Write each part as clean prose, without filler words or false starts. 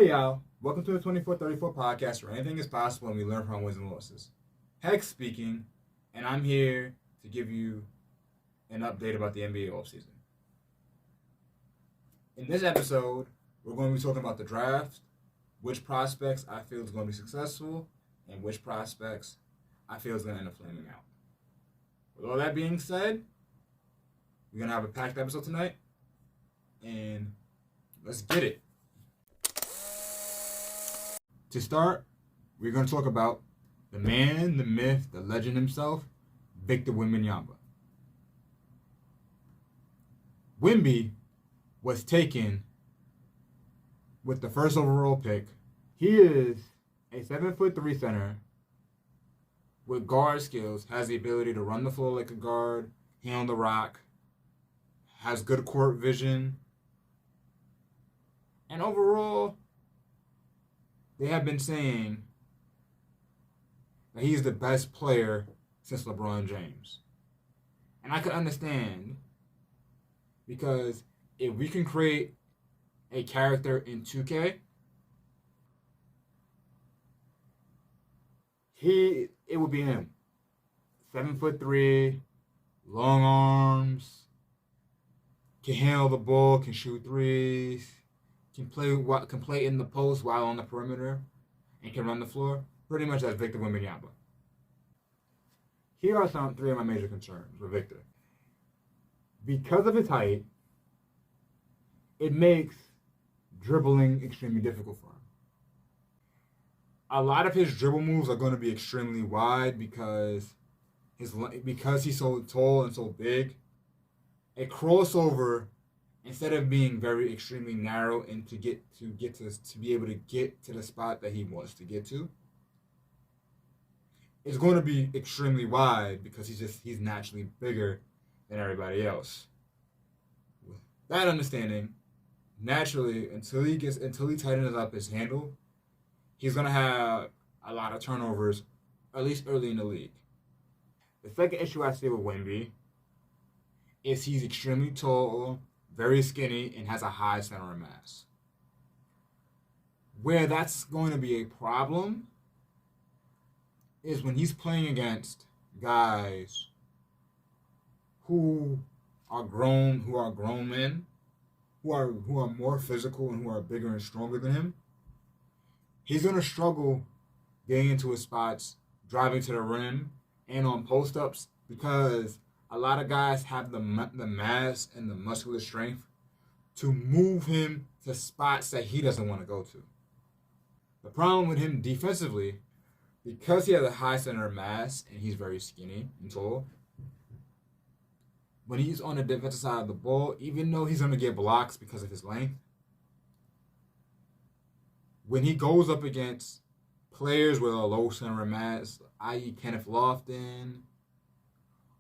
Hey y'all, welcome to the 2434 podcast where anything is possible and we learn from wins and losses. Hex speaking, and I'm here to give you an update about the NBA offseason. In this episode, we're going to be talking about the draft, which prospects I feel is going to be successful, and which prospects I feel is going to end up flaming out. With all that being said, we're going to have a packed episode tonight, and let's get it. To start, we're going to talk about the man, the myth, the legend himself, Victor Wembanyama. Wemby was taken with the first overall pick. He is a 7'3" center with guard skills, has the ability to run the floor like a guard, handle the rock, has good court vision, and overall, they have been saying that he's the best player since LeBron James. And I can understand, because if we can create a character in 2K, it would be him. 7'3", long arms, can handle the ball, can shoot threes, can play in the post while on the perimeter, and can run the floor. Pretty much that's Victor Wembanyama. Here are three of my major concerns with Victor. Because of his height, it makes dribbling extremely difficult for him. A lot of his dribble moves are going to be extremely wide because he's so tall and so big. A crossover, instead of being very extremely narrow and to be able to get to the spot that he wants to get to, it's going to be extremely wide because he's naturally bigger than everybody else. With that understanding, naturally, until he tightens up his handle, he's going to have a lot of turnovers, at least early in the league. The second issue I see with Wemby is he's extremely tall, very skinny, and has a high center of mass. Where that's going to be a problem is when he's playing against guys who are grown men, who are more physical and who are bigger and stronger than him. He's going to struggle getting into his spots, driving to the rim, and on post-ups because a lot of guys have the mass and the muscular strength to move him to spots that he doesn't want to go to. The problem with him defensively, because he has a high center of mass and he's very skinny and tall, when he's on the defensive side of the ball, even though he's going to get blocks because of his length, when he goes up against players with a low center of mass, i.e. Kenneth Lofton,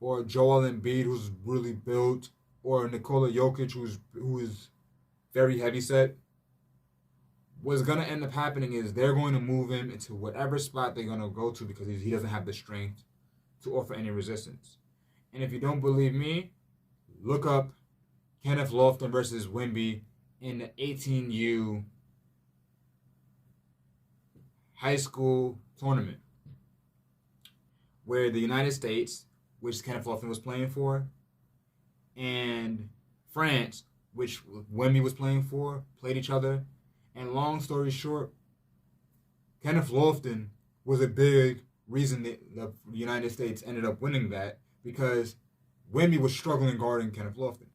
or Joel Embiid, who's really built, or Nikola Jokic, who is very heavyset, what's going to end up happening is they're going to move him into whatever spot they're going to go to because he doesn't have the strength to offer any resistance. And if you don't believe me, look up Kenneth Lofton versus Wemby in the 18U high school tournament, where the United States, which Kenneth Lofton was playing for, and France, which Wemby was playing for, played each other. And long story short, Kenneth Lofton was a big reason that the United States ended up winning that because Wemby was struggling guarding Kenneth Lofton.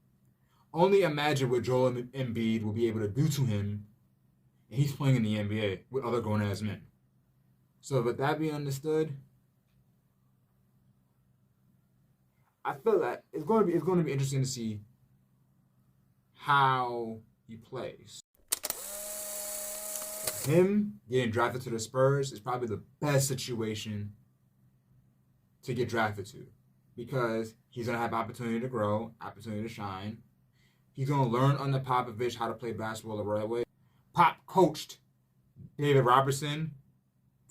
Only imagine what Joel Embiid will be able to do to him, and he's playing in the NBA with other grown-ass men. So with that being understood, I feel that it's going to be interesting to see how he plays. Him getting drafted to the Spurs is probably the best situation to get drafted to because he's going to have opportunity to grow, opportunity to shine. He's going to learn under Popovich how to play basketball the right way. Pop coached David Robertson,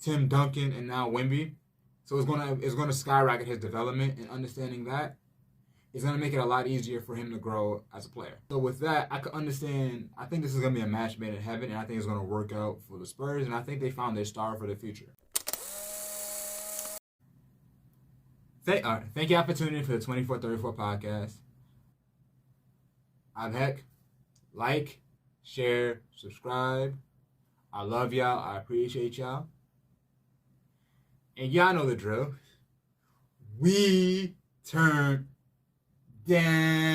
Tim Duncan, and now Wemby. So it's going to skyrocket his development and understanding that. it's going to make it a lot easier for him to grow as a player. So with that, I can understand. I think this is going to be a match made in heaven, and I think it's going to work out for the Spurs, and I think they found their star for the future. Thank y'all for tuning in for the 2434 podcast. I'm Heck. Like, share, subscribe. I love y'all. I appreciate y'all. And y'all know the drill. We turn down.